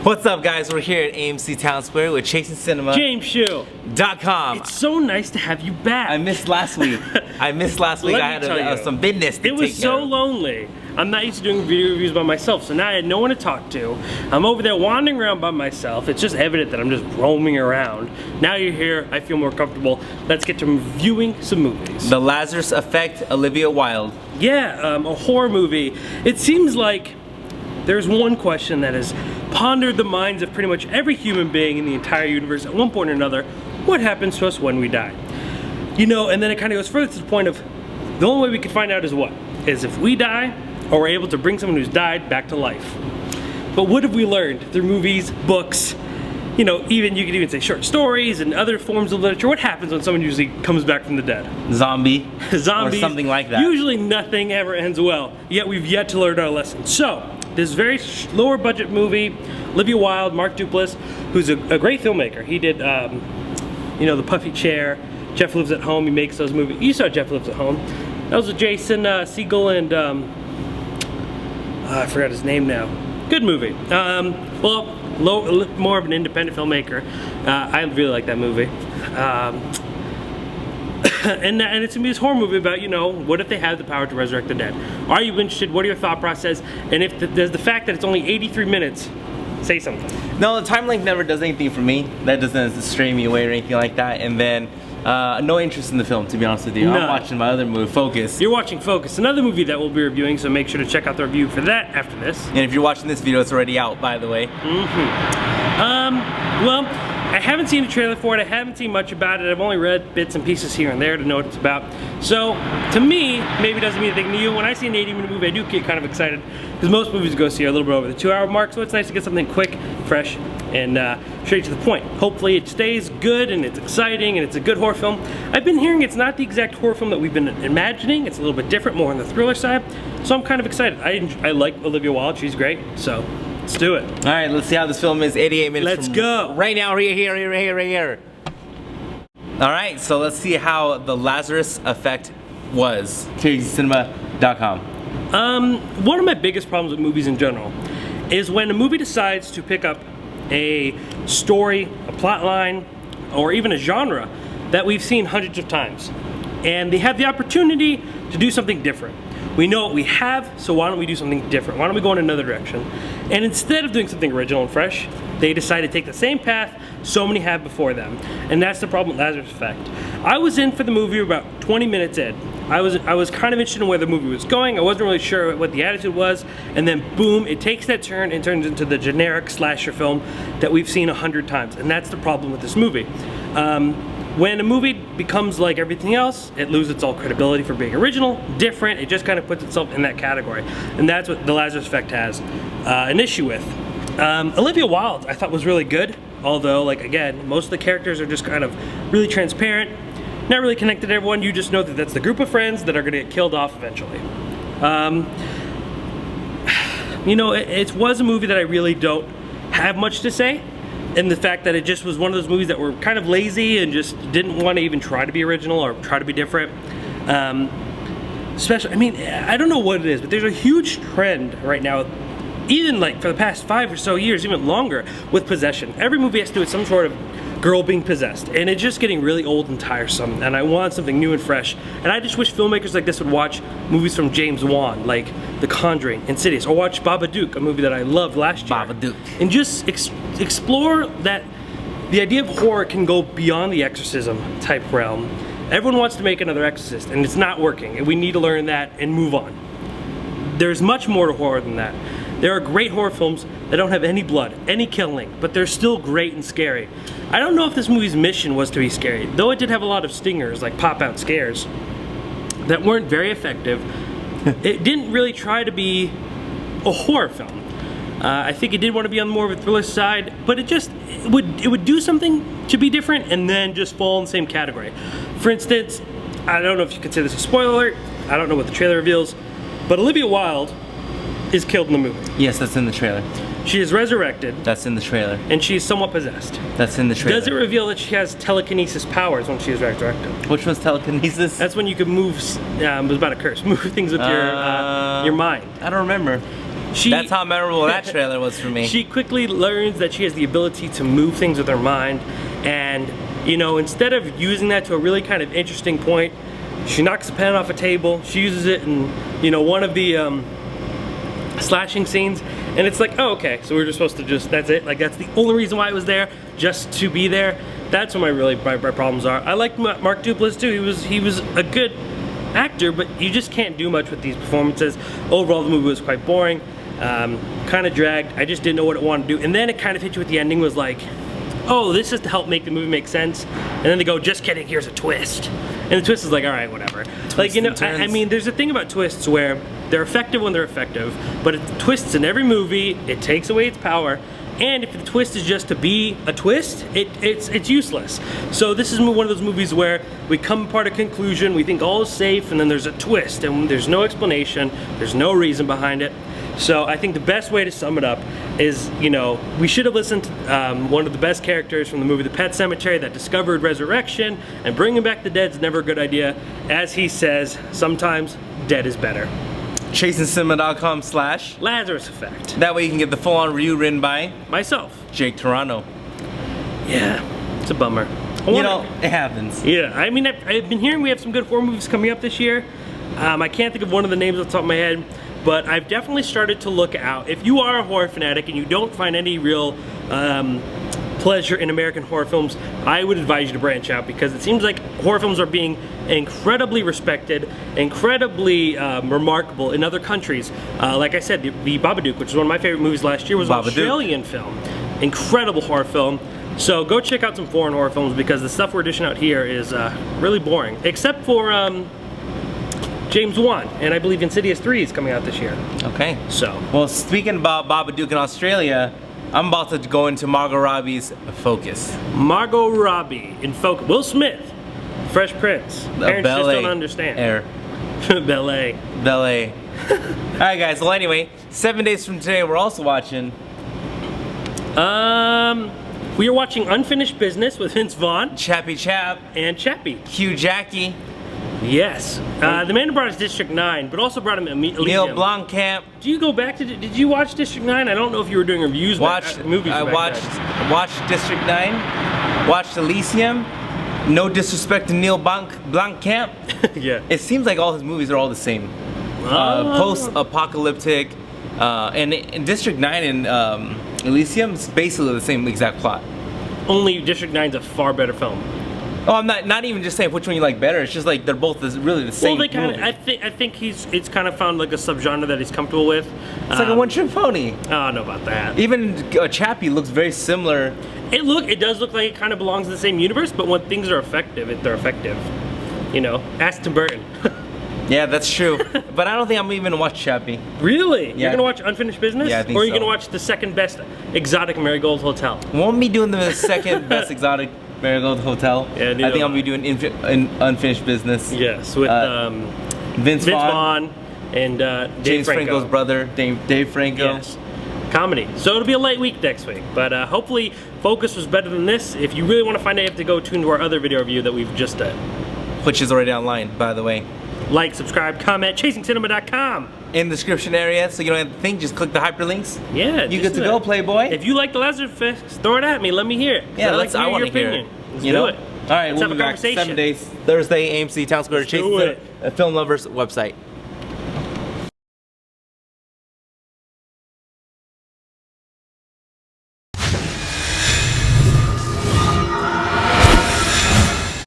What's up, guys? We're here at AMC Town Square with ChasingCinema.com. It's so nice to have you back. I missed last week. I had some business to take care of. It was so lonely. I'm not used to doing video reviews by myself, so now I had no one to talk to. I'm over there wandering around by myself. It's just evident that I'm just roaming around. Now you're here, I feel more comfortable. Let's get to reviewing some movies. The Lazarus Effect, Olivia Wilde. Yeah, a horror movie. It seems like there's one question that has pondered the minds of pretty much every human being in the entire universe at one point or another. What happens to us when we die? You know, and then it kind of goes further to the point of the only way we can find out is what? Is if we die, or we're able to bring someone who's died back to life. But what have we learned through movies, books, you know, even you could even say short stories and other forms of literature? What happens when someone usually comes back from the dead? Zombies, or something like that. Usually nothing ever ends well, yet we've yet to learn our lesson. So, this very lower budget movie, Olivia Wilde, Mark Duplass, who's a great filmmaker. He did, you know, The Puffy Chair, Jeff Lives at Home, he makes those movies. You saw Jeff Lives at Home. That was with Jason Segel and, I forgot his name now. Good movie. Well, more of an independent filmmaker. I really like that movie. And it's gonna be this horror movie about, you know, what if they have the power to resurrect the dead? Are you interested? What are your thought process? And if there's the fact that it's only 83 minutes, say something. No, the time length never does anything for me. That doesn't stray me away or anything like that. And then no interest in the film, to be honest with you. No. I'm watching my other movie, Focus. You're watching Focus, another movie that we'll be reviewing, so make sure to check out the review for that after this. And if you're watching this video, it's already out, by the way. Well, I haven't seen a trailer for it. I haven't seen much about it. I've only read bits and pieces here and there to know what it's about. So, to me, maybe it doesn't mean anything to you. When I see an 80-minute movie, I do get kind of excited because most movies you go see are a little bit over the 2-hour mark, so it's nice to get something quick, fresh, and straight to the point. Hopefully it stays good and it's exciting and it's a good horror film. I've been hearing it's not the exact horror film that we've been imagining. It's a little bit different, more on the thriller side. So I'm kind of excited. I like Olivia Wilde. She's great. So let's do it. All right, let's see how this film is. 88 minutes. Let's go. Right now, right here. All right, so let's see how the Lazarus Effect was. ChasingCinema.com. One of my biggest problems with movies in general is when a movie decides to pick up a story, a plot line, or even a genre that we've seen hundreds of times. And they have the opportunity to do something different. We know what we have, so why don't we do something different? Why don't we go in another direction? And instead of doing something original and fresh, they decide to take the same path so many have before them. And that's the problem with Lazarus Effect. I was in for the movie about 20 minutes in. I was kind of interested in where the movie was going. I wasn't really sure what the attitude was. And then boom, it takes that turn and turns into the generic slasher film that we've seen 100 times. And that's the problem with this movie. When a movie becomes like everything else, it loses all credibility for being original, different. It just kind of puts itself in that category. And that's what the Lazarus Effect has an issue with. Olivia Wilde, I thought, was really good. Although, like, again, most of the characters are just kind of really transparent, not really connected to everyone. You just know that that's the group of friends that are going to get killed off eventually. You know, it was a movie that I really don't have much to say. And the fact that it just was one of those movies that were kind of lazy and just didn't want to even try to be original or try to be different. Especially, I mean, I don't know what it is, but there's a huge trend right now, even like for the past 5 or so years, even longer, with possession. Every movie has to do with some sort of girl being possessed, and it's just getting really old and tiresome, and I want something new and fresh. And I just wish filmmakers like this would watch movies from James Wan, like The Conjuring, Insidious, or watch Babadook, a movie that I loved last year. Babadook. And just explore that the idea of horror can go beyond the exorcism type realm. Everyone wants to make another Exorcist, and it's not working, and we need to learn that and move on. There's much more to horror than that. There are great horror films that don't have any blood, any killing, but they're still great and scary. I don't know if this movie's mission was to be scary, though it did have a lot of stingers, like pop-out scares, that weren't very effective. It didn't really try to be a horror film. I think it did want to be on more of a thriller side, but it would do something to be different and then just fall in the same category. For instance, I don't know if you consider this a spoiler alert, I don't know what the trailer reveals, but Olivia Wilde is killed in the movie. Yes, that's in the trailer. She is resurrected. That's in the trailer. And she's somewhat possessed. That's in the trailer. Does it reveal that she has telekinesis powers when she is resurrected? Which one's telekinesis? That's when you can move, it was about a curse, move things with your mind. I don't remember. That's how memorable that trailer was for me. She quickly learns that she has the ability to move things with her mind, and you know, instead of using that to a really kind of interesting point, she knocks a pen off a table. She uses it in, you know, one of the slashing scenes, and it's like, oh, okay, so we're just supposed to that's it? Like, that's the only reason why it was there, just to be there? That's what my problems are. I like Mark Duplass too. He was a good actor, but you just can't do much with these performances. Overall, the movie was quite boring, kind of dragged. I just didn't know what it wanted to do, and then it kind of hit you with the ending, was like, oh, this is to help make the movie make sense, and then they go, just kidding, here's a twist. And the twist is like, all right, whatever. Like, you know, I mean, there's a thing about twists where they're effective when they're effective, but if the twist's in every movie, it takes away its power. And if the twist is just to be a twist, it's useless. So this is one of those movies where we come apart a conclusion, we think all is safe, and then there's a twist, and there's no explanation, there's no reason behind it. So I think the best way to sum it up is, you know, we should have listened to one of the best characters from the movie The Pet Sematary that discovered resurrection, and bringing back the dead is never a good idea. As he says, sometimes dead is better. ChasingCinema.com/ Lazarus Effect. That way you can get the full-on review written by myself, Jake Toronto. Yeah, it's a bummer. You know, it happens. Yeah, I mean, I've been hearing we have some good horror movies coming up this year. I can't think of one of the names off the top of my head, but I've definitely started to look out. If you are a horror fanatic and you don't find any real pleasure in American horror films, I would advise you to branch out, because it seems like horror films are being incredibly respected, incredibly remarkable in other countries. Like I said, the Babadook, which is one of my favorite movies last year, was an Australian film. Incredible horror film. So go check out some foreign horror films, because the stuff we're dishing out here is really boring, except for James Wan, and I believe Insidious 3 is coming out this year. Okay. So. Well, speaking about Babadook in Australia, I'm about to go into Margot Robbie's Focus. Margot Robbie in Focus. Will Smith, Fresh Prince. Parents just don't understand. Ballet. Ballet. Alright guys, well anyway, 7 days from today we're also watching... we are watching Unfinished Business with Vince Vaughn. Chappie Chap. And Chappie. Hugh Jackie. Yes. The man who brought us District 9, but also brought him Elysium. Neil Blomkamp. Do you go back to, did you watch District 9? I don't know if you were doing reviews movies I watched District 9, watched Elysium. No disrespect to Neil Blomkamp. Yeah. It seems like all his movies are all the same. Post-apocalyptic. And in District 9 and Elysium, it's basically the same exact plot. Only District 9's a far better film. Oh, I'm not even just saying which one you like better. It's just like they're both really the same. Well, they kind of. I think it's kind of found like a subgenre that he's comfortable with. It's like a one-trick pony. Oh, I don't know about that. Even Chappie looks very similar. It does look like it kind of belongs in the same universe, but when things are effective, they're effective. You know, ask Tim Burton. Yeah, that's true. But I don't think I'm even gonna watch Chappie. Really? Yeah. You're gonna watch Unfinished Business? Yeah, I think Or are you so. gonna watch the second best exotic Marigold Hotel? Won't be doing the second best exotic Marigold Hotel. Yeah, I think I'll be doing Unfinished Business. Yes, with Vince Vaughn and James Franco's brother, Dave Franco. Yes. Comedy. So it'll be a light week next week, but hopefully Focus was better than this. If you really want to find out, you have to go tune to our other video review that we've just done. Which is already online, by the way. Like, subscribe, comment, ChasingCinema.com. In the description area, so you don't have to think, just click the hyperlinks. Yeah. You good to go, Playboy. If you like the Lazarus Effect, throw it at me, let me hear it. Yeah, I want to hear it. Let's do it. All right, we'll be back 7 days, Thursday, AMC Town Square, Chasing Film Lovers website.